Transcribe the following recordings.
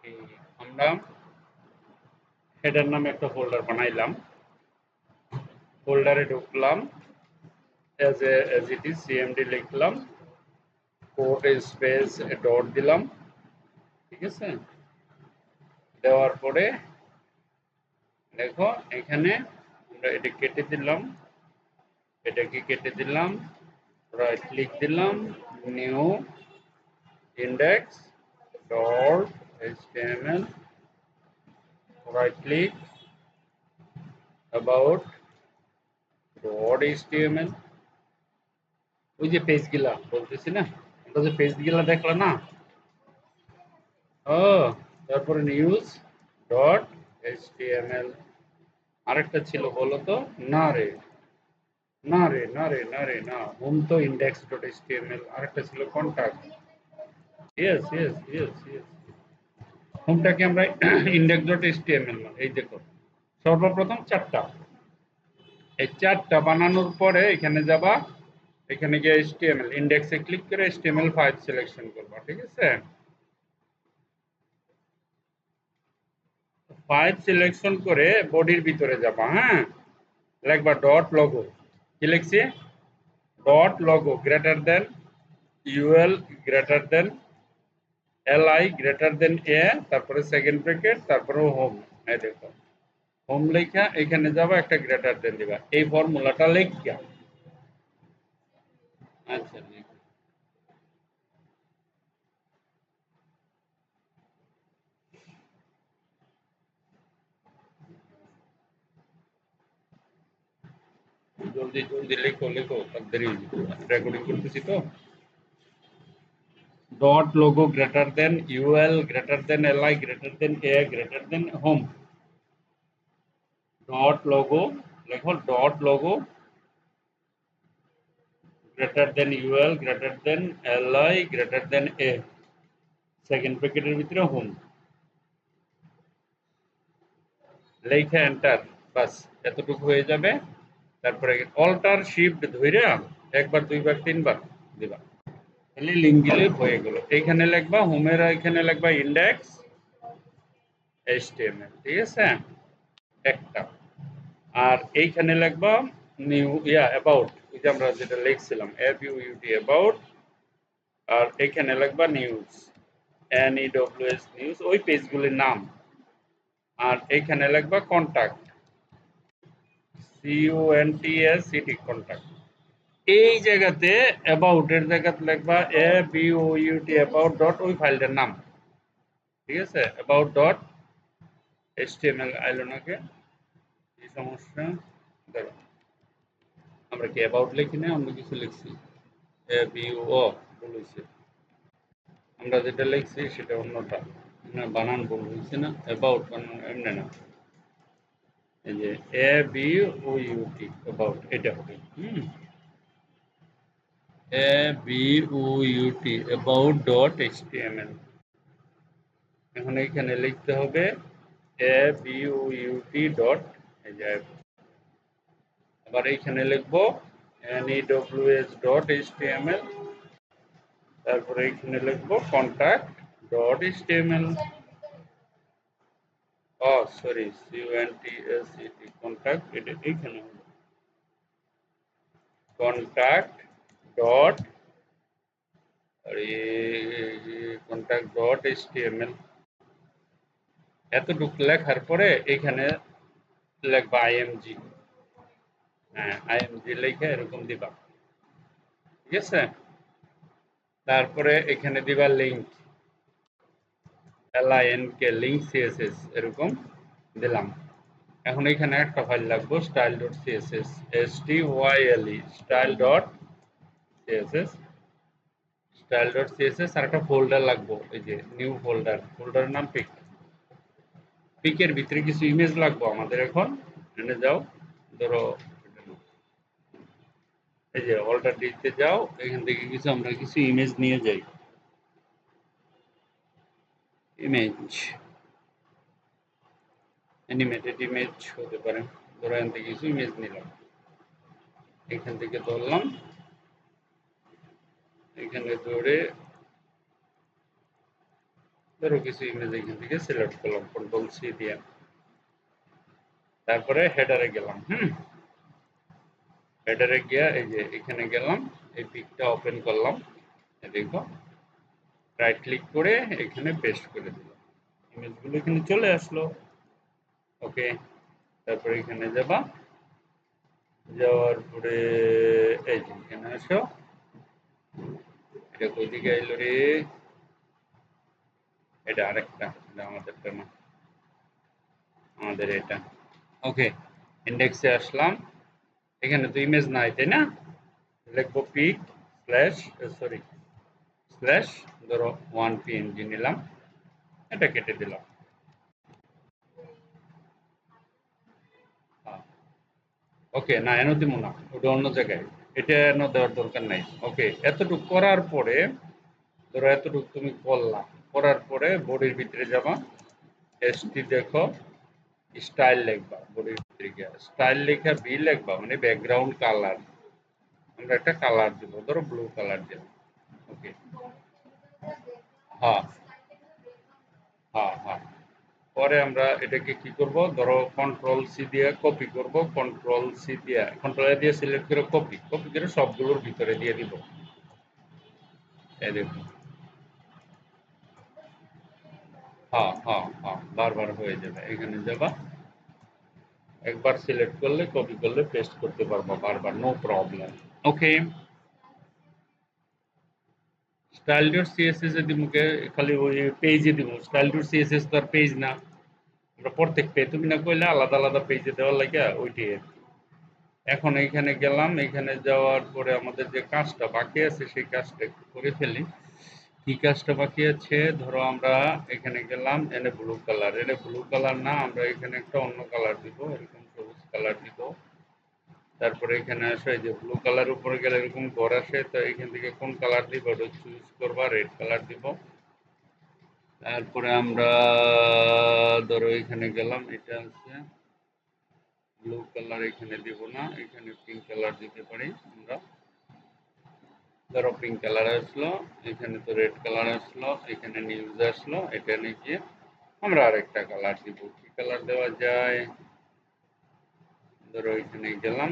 এই আমরা হেডার নামে একটা ফোল্ডার বানাইলাম। ফোল্ডারে ঢুকলাম, as it is cmd লিখলাম, কোড স্পেস ডট দিলাম, ঠিক আছে। দেওয়ার পরে দেখো এখানে আমরা এটা কেটে দিলাম, এটাকে কেটে দিলাম, রাইট ক্লিক দিলাম, new index dot html, right click, about dot html। ওই যে পেজগুলা বলতেছি না, আমরা যে পেজগুলা দেখলাম না, ও তারপরে নিউজ ডট html। আরেকটা ছিল বলো তো, না রে না হোম তো ইন্ডেক্স ডট html, আরেকটা ছিল contact. Yes yes yes yes, হোমটাকে আমরা ইন্ডেক্স ডট html মানে এই দেখো সর্বপ্রথম চারটা, এই চারটা বানানোর পরে এখানে যাবা, এখানে গিয়ে html ইন্ডেক্সে ক্লিক করে html5 সিলেকশন করবা, ঠিক আছে। 5 সিলেকশন করে বডির ভিতরে যাবা, হ্যাঁ, লিখবা ডট লোগো, কি লিখছি, dot logo greater than ul greater than li greater than a, তারপরে সেকেন্ড ব্র্যাকেট, তারপরে হোম। এই দেখো হোম লেখা এখানে যাবা, একটা গ্রেটার দেন দিবা, এই ফর্মুলাটা লেখা। আচ্ছা জলদি জলদি লেখো লেখো, তাড়াতাড়ি রেকর্ডিং করতেছি তো। Dot logo greater than ul greater than li greater than a greater than home. Dot logo লেখো, dot logo greater than ul greater than li greater than a, second ব্র্যাকেটের ভিতরে হোম, লেখা এন্টার, বাস এতটুকু হয়ে যাবে। তারপরে অল্টার শিফট ধইরা একবার দুইবার তিনবার দিবা, তাহলে লিঙ্ক দিলে হয়ে গেল। এইখানে লিখবা হোমের, এখানে লিখবা ইন্ডেক্স html, ঠিক আছে একটা, আর এইখানে লিখবা নিউ অ্যাবাউট, ওই যে আমরা যেটা লিখছিলাম abuut অ্যাবাউট, আর এখানে লিখবা নিউজ news নিউজ, ওই পেজগুলির নাম, আর এইখানে লিখবা কন্টাক্ট contact কন্টাক্ট। এই জায়গাতে অ্যাবাউট এর জায়গাতে লিখবা abuut অ্যাবাউট ডট ওই ফাইলটার নাম, ঠিক আছে, অ্যাবাউট ডট html আইলো নাকি, কি সমস্যা দেখো, আমরা কি অ্যাবাউট লিখি না, অন্য কিছু লিখছি, abuo বলেছি, আমরা যেটা লিখছি সেটা অন্যটা, না বানান ভুল হয়েছে না, অ্যাবাউট বানান এমনি না, এই যে abuut অ্যাবাউট এটা হবে, abuut অ্যাবাউট ডট html। এখন এইখানে লিখতে হবে abuut ডট, এই যে আবার এইখানে লিখবো news ডট html, তারপরে এইখানে লিখবো contact dot html, sorry contact, এটা এইখানে contact dot, contact dot html। এতটুকু লেখার পরে এখানে লিখবা img, হ্যাঁ img লিখে এরকম দিবা, ঠিক আছে। তারপরে এখানে দিবা লিঙ্ক link লিঙ্ক css এরকম দিলাম। এখন এখানে একটা ফাইল লাগবে style dot css, style style dot css, style dot css, আর একটা ফোল্ডার লাগবে, এই যে নিউ ফোল্ডার, ফোল্ডারের নাম পিক, পিকের ভিতরে কিছু ইমেজ লাগবে আমাদের। এখন এখানে যাও, ধরো এই যে অল্টার ডিতে যাও, এখান থেকে কিছু আমরা কিছু ইমেজ নিয়ে যাই, ইমেজ অ্যানিমেটেড ইমেজ হতে পারে, ধরো এখান থেকে কিছু ইমেজ নিলাম, এখান থেকে ধরলাম, এখানে ধরে ধরো কিছু ইমেজ এখান থেকে সিলেক্ট করলাম কন্ট্রোল সি দিয়ে, তারপরে হেডারে গেলাম। হেডারে গিয়ে এই যে এখানে গেলাম, এই পিকটা ওপেন করলাম, দেখো রাইট ক্লিক করে এখানে পেস্ট করে দিলাম, ইমেজগুলো এখানে চলে আসলো। ওকে, তারপরে এখানে যাবা, যাওয়ার পরে এই যে এখানে আসো, এটা কই দিকে আইলো রে, এটা আরেকটা, এটা আমাদেরটা না, আমাদের এটা। ওকে, ইন্ডেক্সে আসলাম, এখানে তো ইমেজ নাই তাই না, লিখবো পিক স্ল্যাশ সরি স্ল্যাশ ধরো 1png নিলাম, এটা কেটে দিলাম। ওকে, না এনে দিব না, ওটা অন্য জায়গায়, এটা এনে দেওয়ার দরকার নাই। ওকে, এতটুকু করার পরে ধরো এতটুকু তুমি করলাম, করার পরে বডির ভিতরে যাবা, এসটি দেখো স্টাইল লিখবা, বডির ভিতরে গিয়ে স্টাইল লেখা বি লিখবা, মানে ব্যাকগ্রাউন্ড কালার, আমরা একটা কালার দিব, ধরো ব্লু কালার দিলাম। ওকে, হ্যাঁ হ্যাঁ, পরে আমরা এটাকে কি করব, ধরো কন্ট্রোল সি দিয়ে কপি করব, কন্ট্রোল সি দিয়ে কন্ট্রোল এ দিয়ে সিলেক্ট করে কপি কপি করে সবগুলোর ভিতরে দিয়ে দিব। এই দেখুন, বারবার হয়ে যাবে, এখানে যাবা, একবার সিলেক্ট করলে কপি করলে পেস্ট করতে পারবো বারবার, নো প্রবলেম। ওকে, স্টাইল ডট সিএসএস এ দিমুকে খালি ওই পেজে দিব, স্টাইল ডট সিএসএস তো আর পেজ না, আমরা প্রত্যেক পেজ তুমি না কইলে আলাদা আলাদা পেজে দেওয়ার লাগে ওইটাই আর কি। এখন এইখানে গেলাম, এখানে যাওয়ার পরে আমাদের যে কাজটা বাকি আছে সেই কাজটা একটু করে ফেলি। কি কাজটা বাকি আছে, ধরো আমরা এখানে গেলাম, এনে ব্লু কালার, এনে ব্লু কালার না, আমরা এখানে একটা অন্য কালার দিব, এরকম সবুজ কালার দিব। তারপরে এখানে আসো, এই যে ব্লু কালার উপরে গেলে এরকম ঘর আসে, তো এখান থেকে কোন কালার দিব ওটা চুজ করবা, রেড কালার দিব। তারপরে আমরা ধরো এখানে গেলাম, এটা আছে ব্লু কালার, এখানে দিব না, এখানে পিঙ্ক কালার দিতে পারি আমরা, ধরো পিঙ্ক কালার আসলো, এখানে তো রেড কালার আসলো, এখানে নিউজ আসলো, এটা নিয়ে আমরা আরেকটা কালার দিব, কি কালার দেওয়া যায়, ধরো এখানে গেলাম,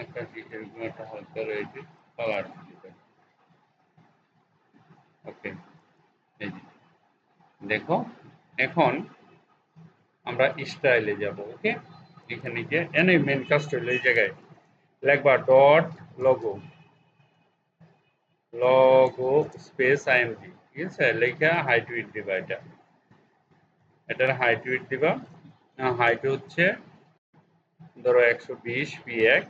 আকাশি এরকম একটা হালকা রয়েছে কালার দিতে। ওকে, এই যে দেখো, এখন আমরা স্টাইলে যাব। ওকে, এখানে গিয়ে এনে মেন কাজটা হলো এই জায়গায় লিখবা dot logo, logo space IMP, ঠিক আছে, লেখা হাইট উইথ দিবা, এটার হাইট উইথ দিবা, হাইট হচ্ছে ধরো 120 px,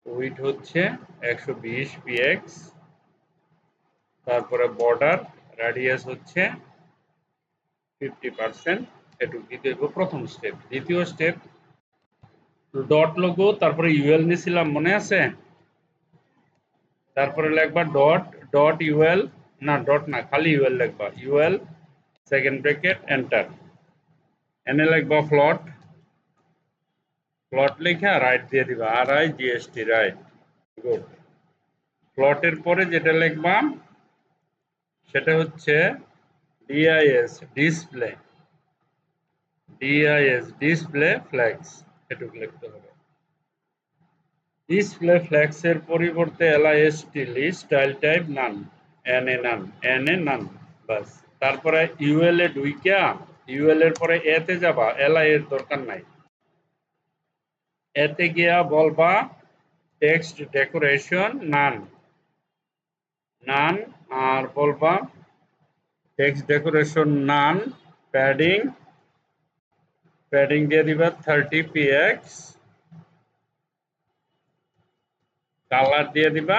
উইথ হচ্ছে 120 px, তারপরে বর্ডার রাডিয়াস হচ্ছে 50%, এটুকু দিতে হবে প্রথম স্টেপ। দ্বিতীয় স্টেপ ডট লোগো, তারপরে ইউএল নিয়েছিলাম মনে আছে, তারপরে লিখবা ডট ডট ইউএল, না ডট না, খালি ইউএল লিখবা, ইউএল সেকেন্ড ব্র্যাকেট এন্টার, এনে লিখবা ফ্লট, ফ্লট লেখা রাইট দিয়ে দিবা, আর আই জিএসটি রাইট, গুড। প্লটের পরে যেটা লিখবা সেটা হচ্ছে DIS display, DIS display flax, এটুকু লিখতে হবে। ডিসপ্লে ফ্ল্যাক্সের পরিবর্তে এলআইএসটি লিস্ট স্টাইল টাইপ নান, এনএ নান, এনএ নান, বাস। তারপরে ইউএল এ ঢুইকা, ইউএল এর পরে এতে যাবা, এলআই এর দরকার নাই, এতে গিয়া বলবা টেক্সট ডেকোরেশন নান, নান, আর বলবা টেক্সট ডেকোরেশন নান, প্যাডিং, প্যাডিং দিয়ে দিবা 30 px, কালার দিয়ে দিবা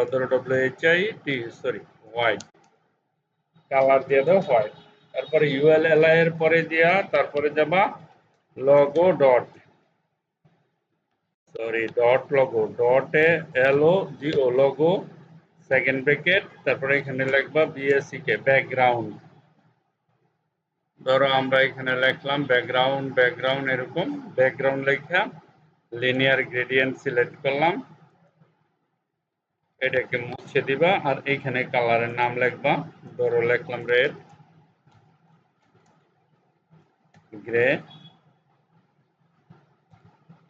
ধরো WHIT সরি হোয়াইট, কালার দিয়ে দাও হোয়াইট। তারপরে ইউএল এলআই এর পরে দিয়া তারপরে যাবা logo dot, sorry dot logo, dot A LOGO logo second bracket, তারপরে এখানে লিখবা BACK ব্যাকগ্রাউন্ড, ধরো আমরা এখানে লিখলাম ব্যাকগ্রাউন্ড ব্যাকগ্রাউন্ড এরকম ব্যাকগ্রাউন্ড লেখা লিনিয়ার গ্রেডিয়েন্ট সিলেক্ট করলাম, এটাকে মুছে দিবা আর এইখানে কালারের নাম লিখবা, ধরো লিখলাম রেড, গ্রে,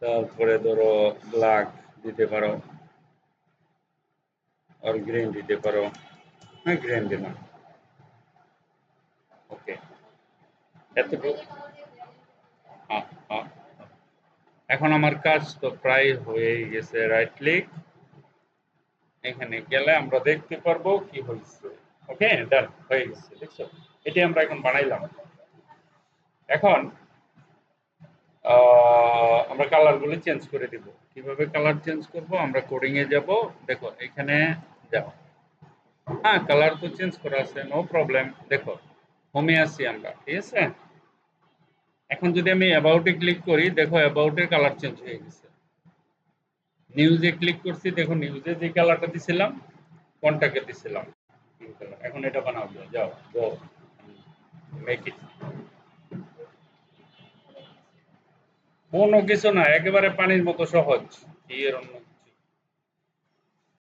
তারপরে ধরো ব্ল্যাক দিতে পারো আর গ্রিন দিতে পারো, হ্যাঁ গ্রিন দিলাম, ওকে এতটুকু। হ্যাঁ, হ্যাঁ। এখন আমার কাজ তো প্রায় হয়েই গেছে, রাইট ক্লিক, এখানে গেলে আমরা দেখতে পারবো কি হয়েছে। ওকে ডান হয়ে গেছে, দেখছো এটি আমরা এখন বানাইলাম। এখন আমরা কালার গুলো চেঞ্জ করে দিব। কিভাবে কালার চেঞ্জ করব, আমরা কোডিং এ যাব, দেখো এখানে যাও, হ্যাঁ কালার তো চেঞ্জ করা আছে, নো প্রবলেম। দেখো হোমে আসি আমরা, ঠিক আছে। এখন যদি আমি অ্যাবাউট এ ক্লিক করি, দেখো অ্যাবাউট এর কালার চেঞ্জ হয়ে গেছে। নিউজে ক্লিক করছি, দেখো নিউজে যে কালারটা দিছিলাম কোনটাকে দিছিলাম, এখন এটা বানাও, যাও গো মেক ইট। কোনো কিছু না, একেবারে পানির মতো সহজ, কি এর অন্য